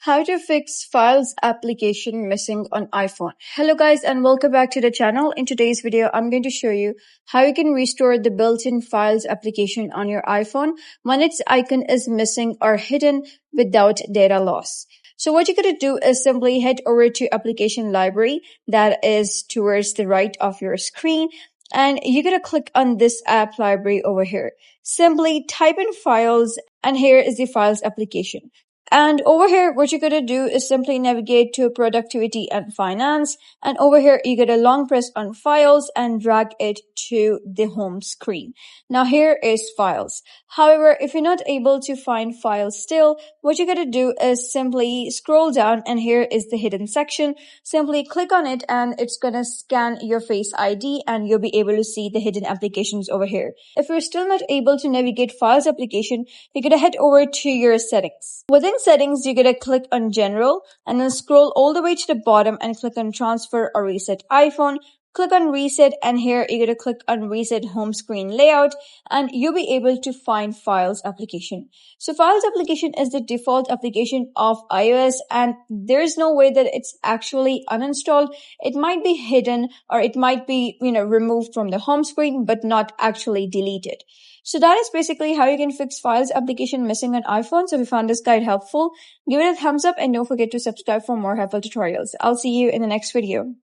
How to fix Files application missing on iPhone. Hello guys and welcome back to the channel. In today's video, I'm going to show you how you can restore the built-in Files application on your iPhone when its icon is missing or hidden without data loss. So what you're going to do is simply head over to Application Library that is towards the right of your screen. And you're going to click on this app library over here. Simply type in Files and here is the Files application. And over here, what you're going to do is simply navigate to Productivity and Finance. And over here, you're going to long press on Files and drag it to the home screen. Now here is Files. However, if you're not able to find Files still, what you're going to do is simply scroll down and here is the hidden section. Simply click on it and it's going to scan your Face ID and you'll be able to see the hidden applications over here. If you're still not able to navigate Files application, you're going to head over to your settings. Within settings, you're going to click on General and then scroll all the way to the bottom and click on Transfer or Reset iPhone. Click on Reset and here you're going to click on Reset Home Screen Layout and you'll be able to find Files application. So Files application is the default application of iOS and there is no way that it's actually uninstalled. It might be hidden or it might be, removed from the home screen but not actually deleted. So that is basically how you can fix Files application missing on iPhone. So if you found this guide helpful, give it a thumbs up and don't forget to subscribe for more helpful tutorials. I'll see you in the next video.